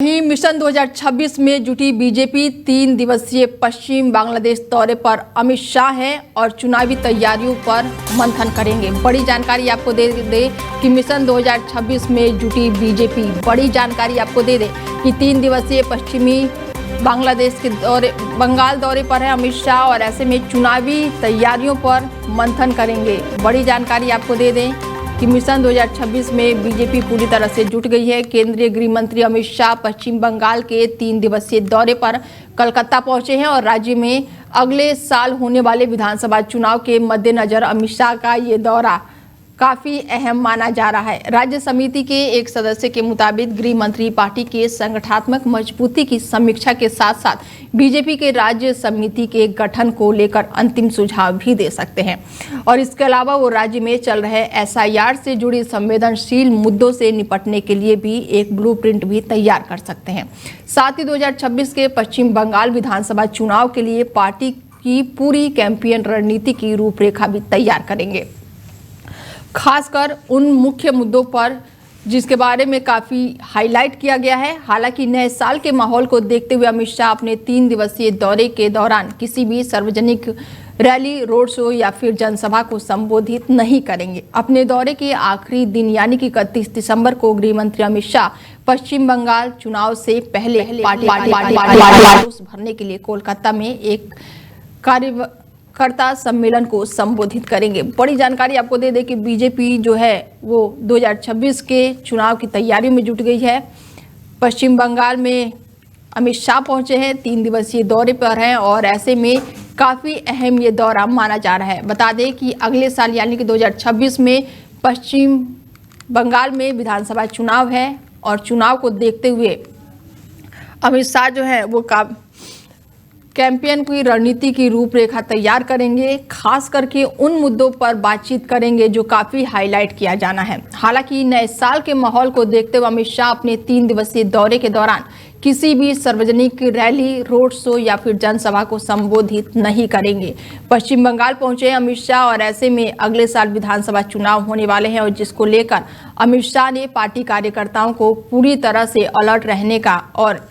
वहीं मिशन 2026 में जुटी बीजेपी 3 दिवसीय पश्चिम बांग्लादेश दौरे पर अमित शाह हैं और चुनावी तैयारियों पर मंथन करेंगे। बड़ी जानकारी आपको दे दें कि मिशन 2026 में जुटी बीजेपी आपको दे दें कि 3 दिवसीय पश्चिमी बांग्लादेश के बंगाल दौरे पर है अमित शाह और ऐसे में चुनावी तैयारियों पर मंथन करेंगे। बड़ी जानकारी आपको दे दें कि मिशन 2026 में बीजेपी पूरी तरह से जुट गई है। केंद्रीय गृह मंत्री अमित शाह पश्चिम बंगाल के 3 दिवसीय दौरे पर कलकत्ता पहुंचे हैं और राज्य में अगले साल होने वाले विधानसभा चुनाव के मद्देनजर अमित शाह का ये दौरा काफी अहम माना जा रहा है। राज्य समिति के एक सदस्य के मुताबिक गृह मंत्री पार्टी के संगठनात्मक मजबूती की समीक्षा के साथ साथ बीजेपी के राज्य समिति के गठन को लेकर अंतिम सुझाव भी दे सकते हैं और इसके अलावा वो राज्य में चल रहे एसआईआर से जुड़ी संवेदनशील मुद्दों से निपटने के लिए भी एक ब्लूप्रिंट भी तैयार कर सकते हैं। साथ ही 2026 के पश्चिम बंगाल विधानसभा चुनाव के लिए पार्टी की पूरी कैंपेन रणनीति की रूपरेखा भी तैयार करेंगे, खासकर उन मुख्य मुद्दों पर जिसके बारे में काफी हाईलाइट किया गया है। हालांकि नए साल के माहौल को देखते हुए अमित शाह अपने 3 दिवसीय दौरे के दौरान किसी भी सार्वजनिक रैली, रोड शो या फिर जनसभा को संबोधित नहीं करेंगे। अपने दौरे के आखिरी दिन यानी कि 31 दिसंबर को गृह मंत्री अमित शाह पश्चिम बंगाल चुनाव से पहले पार्टी भरने के लिए कोलकाता में एक कार्यकर्ता सम्मेलन को संबोधित करेंगे। बड़ी जानकारी आपको दे दें कि बीजेपी जो है वो 2026 के चुनाव की तैयारियों में जुट गई है। पश्चिम बंगाल में अमित शाह पहुंचे हैं, 3 दिवसीय दौरे पर हैं और ऐसे में काफ़ी अहम ये दौरा माना जा रहा है। बता दें कि अगले साल यानी कि 2026 में पश्चिम बंगाल में विधानसभा चुनाव है और चुनाव को देखते हुए अमित शाह जो है वो कैंपेन की रणनीति की रूपरेखा तैयार करेंगे, खास करके उन मुद्दों पर बातचीत करेंगे जो काफ़ी हाईलाइट किया जाना है। हालांकि नए साल के माहौल को देखते हुए अमित शाह अपने 3 दिवसीय दौरे के दौरान किसी भी सार्वजनिक रैली, रोड शो या फिर जनसभा को संबोधित नहीं करेंगे। पश्चिम बंगाल पहुंचे अमित शाह और ऐसे में अगले साल विधानसभा चुनाव होने वाले हैं और जिसको लेकर अमित शाह ने पार्टी कार्यकर्ताओं को पूरी तरह से अलर्ट रहने का और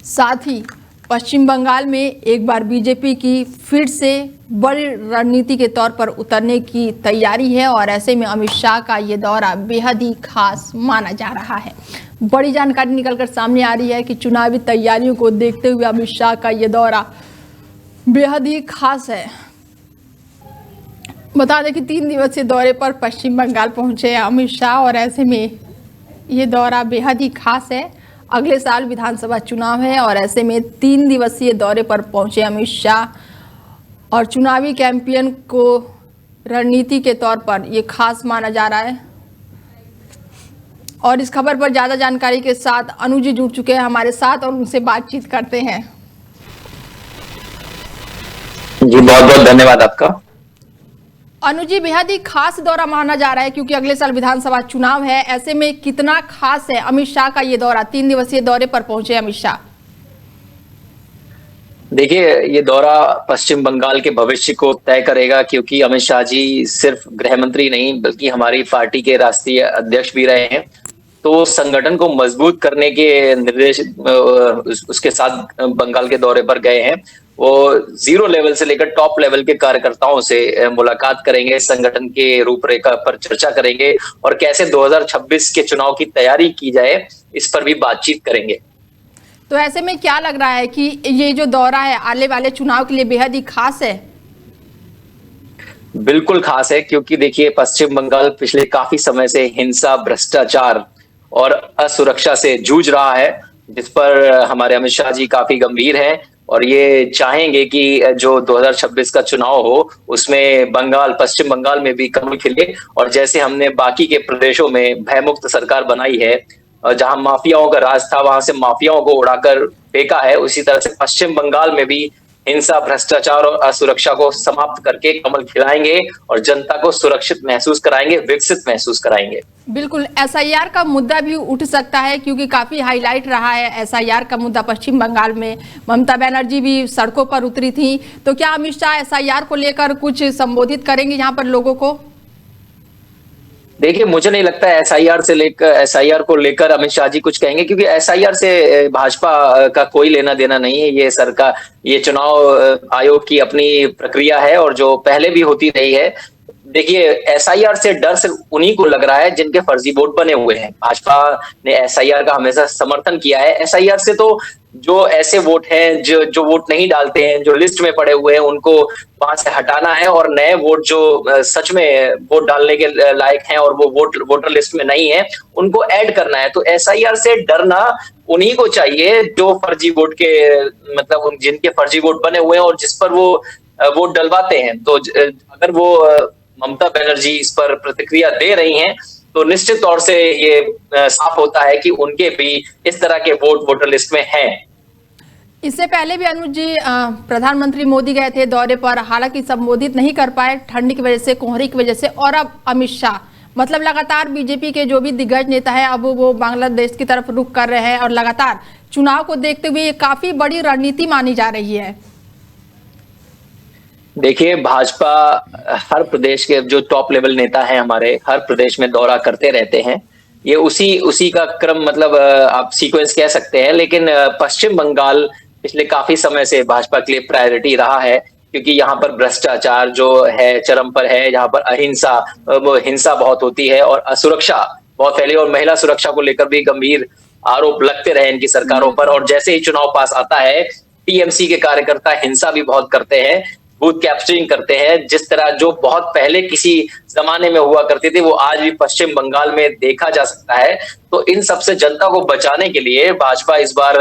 साथ ही पश्चिम बंगाल में एक बार बीजेपी की फिर से बड़ी रणनीति के तौर पर उतरने की तैयारी है और ऐसे में अमित शाह का ये दौरा बेहद ही खास माना जा रहा है। बड़ी जानकारी निकलकर सामने आ रही है कि चुनावी तैयारियों को देखते हुए अमित शाह का ये दौरा बेहद ही खास है। बता दें कि 3 दिवसीय दौरे पर पश्चिम बंगाल पहुंचे अमित शाह और ऐसे में ये दौरा बेहद ही खास है। अगले साल विधानसभा चुनाव है और ऐसे में 3 दिवसीय दौरे पर पहुंचे अमित शाह और चुनावी कैंपेन को रणनीति के तौर पर ये खास माना जा रहा है। और इस खबर पर ज़्यादा जानकारी के साथ अनुज जी जुड़ चुके हैं हमारे साथ और उनसे बातचीत करते हैं। जी बहुत बहुत धन्यवाद आपका। अनुज जी, बेहद ही खास दौरा माना जा रहा है क्योंकि अगले साल विधानसभा चुनाव है। ऐसे में कितना खास है अमित शाह का ये दौरा? 3 दिवसीय दौरे पर पहुंचे अमित शाह। देखिए, ये दौरा पश्चिम बंगाल के भविष्य को तय करेगा क्योंकि अमित शाह जी सिर्फ गृह मंत्री नहीं बल्कि हमारी पार्टी के राष्ट्रीय अध्यक्ष भी रहे हैं। तो संगठन को मजबूत करने के निर्देश उसके साथ बंगाल के दौरे पर गए हैं। वो 0 लेवल से लेकर टॉप लेवल के कार्यकर्ताओं से मुलाकात करेंगे, संगठन के रूपरेखा पर चर्चा करेंगे और कैसे 2026 के चुनाव की तैयारी की जाए इस पर भी बातचीत करेंगे। तो ऐसे में क्या लग रहा है कि ये जो दौरा है आने वाले चुनाव के लिए बेहद ही खास है? बिल्कुल खास है क्योंकि देखिए, पश्चिम बंगाल पिछले काफी समय से हिंसा, भ्रष्टाचार और असुरक्षा से जूझ रहा है, जिस पर हमारे अमित शाह जी काफी गंभीर हैं और ये चाहेंगे कि जो 2026 का चुनाव हो उसमें पश्चिम बंगाल में भी कमल खिले और जैसे हमने बाकी के प्रदेशों में भयमुक्त सरकार बनाई है, जहां माफियाओं का राज था वहां से माफियाओं को उड़ाकर फेंका है, उसी तरह से पश्चिम बंगाल में भी हिंसा, भ्रष्टाचार और असुरक्षा को समाप्त करके कमल खिलाएंगे और जनता को सुरक्षित महसूस कराएंगे, विकसित महसूस कराएंगे। बिल्कुल, एसआईआर का मुद्दा भी उठ सकता है क्योंकि काफी हाईलाइट रहा है एसआईआर का मुद्दा पश्चिम बंगाल में। ममता बनर्जी भी सड़कों पर उतरी थी, तो क्या अमित शाह एसआईआर को लेकर कुछ संबोधित करेंगे यहाँ पर लोगों को? देखिए, मुझे नहीं लगता है एसआईआर को लेकर अमित शाह जी कुछ कहेंगे, क्योंकि एसआईआर से भाजपा का कोई लेना देना नहीं है। ये चुनाव आयोग की अपनी प्रक्रिया है और जो पहले भी होती रही है। देखिए, एसआईआर से डर सिर्फ उन्हीं को लग रहा है जिनके फर्जी वोट बने हुए हैं। भाजपा ने एसआईआर का हमेशा समर्थन किया है। एसआईआर से तो जो ऐसे वोट हैं जो वोट नहीं डालते हैं, जो लिस्ट में पड़े हुए हैं, उनको वहां से हटाना है और नए वोट जो सच में वोट डालने के लायक हैं और वो वोटर लिस्ट में नहीं है, उनको ऐड करना है। तो एसआईआर से डरना उन्हीं को चाहिए जो फर्जी वोट के मतलब जिनके फर्जी वोट बने हुए हैं और जिस पर वो वोट डलवाते हैं। तो अगर वो ममता बनर्जी इस पर प्रतिक्रिया दे रही हैं, तो निश्चित तौर से ये साफ होता है कि उनके भी इस तरह के वोटर लिस्ट में हैं। इससे पहले भी अनुज जी प्रधानमंत्री मोदी गए थे दौरे पर, हालांकि संबोधित नहीं कर पाए ठंड की वजह से, कोहरे की वजह से। और अब अमित शाह, मतलब लगातार बीजेपी के जो भी दिग्गज नेता है अब वो बांग्लादेश की तरफ रुख कर रहे हैं और लगातार चुनाव को देखते हुए ये काफी बड़ी रणनीति मानी जा रही है। देखिए, भाजपा हर प्रदेश के जो टॉप लेवल नेता हैं हमारे, हर प्रदेश में दौरा करते रहते हैं। ये उसी का क्रम, मतलब आप सीक्वेंस कह सकते हैं। लेकिन पश्चिम बंगाल पिछले काफी समय से भाजपा के लिए प्रायोरिटी रहा है, क्योंकि यहाँ पर भ्रष्टाचार जो है चरम पर है, यहाँ पर हिंसा बहुत होती है और असुरक्षा बहुत फैली, और महिला सुरक्षा को लेकर भी गंभीर आरोप लगते रहे इनकी सरकारों पर। और जैसे ही चुनाव पास आता है, टीएमसी के कार्यकर्ता हिंसा भी बहुत करते हैं, बूथ कैप्चरिंग करते हैं। जिस तरह जो बहुत पहले किसी जमाने में हुआ करती थी, वो आज भी पश्चिम बंगाल में देखा जा सकता है। तो इन सबसे जनता को बचाने के लिए भाजपा इस बार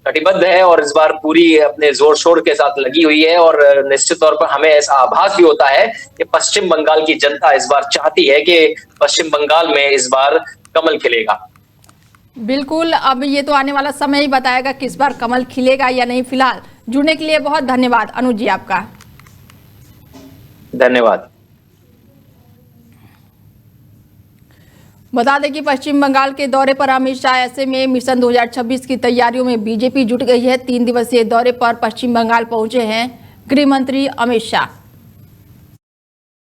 कटिबद्ध है और इस बार पूरी अपने जोर शोर के साथ लगी हुई है। और निश्चित तौर पर हमें ऐसा आभास भी होता है कि पश्चिम बंगाल की जनता इस बार चाहती है कि पश्चिम बंगाल में इस बार कमल खिलेगा। बिल्कुल, अब ये तो आने वाला समय ही बताएगा कि इस बार कमल खिलेगा या नहीं। फिलहाल जुड़ने के लिए बहुत धन्यवाद अनुज जी आपका। धन्यवाद। बता दें कि पश्चिम बंगाल के दौरे पर अमित शाह, ऐसे में मिशन 2026 की तैयारियों में बीजेपी जुट गई है। 3 दिवसीय दौरे पर पश्चिम बंगाल पहुंचे हैं गृह मंत्री अमित शाह।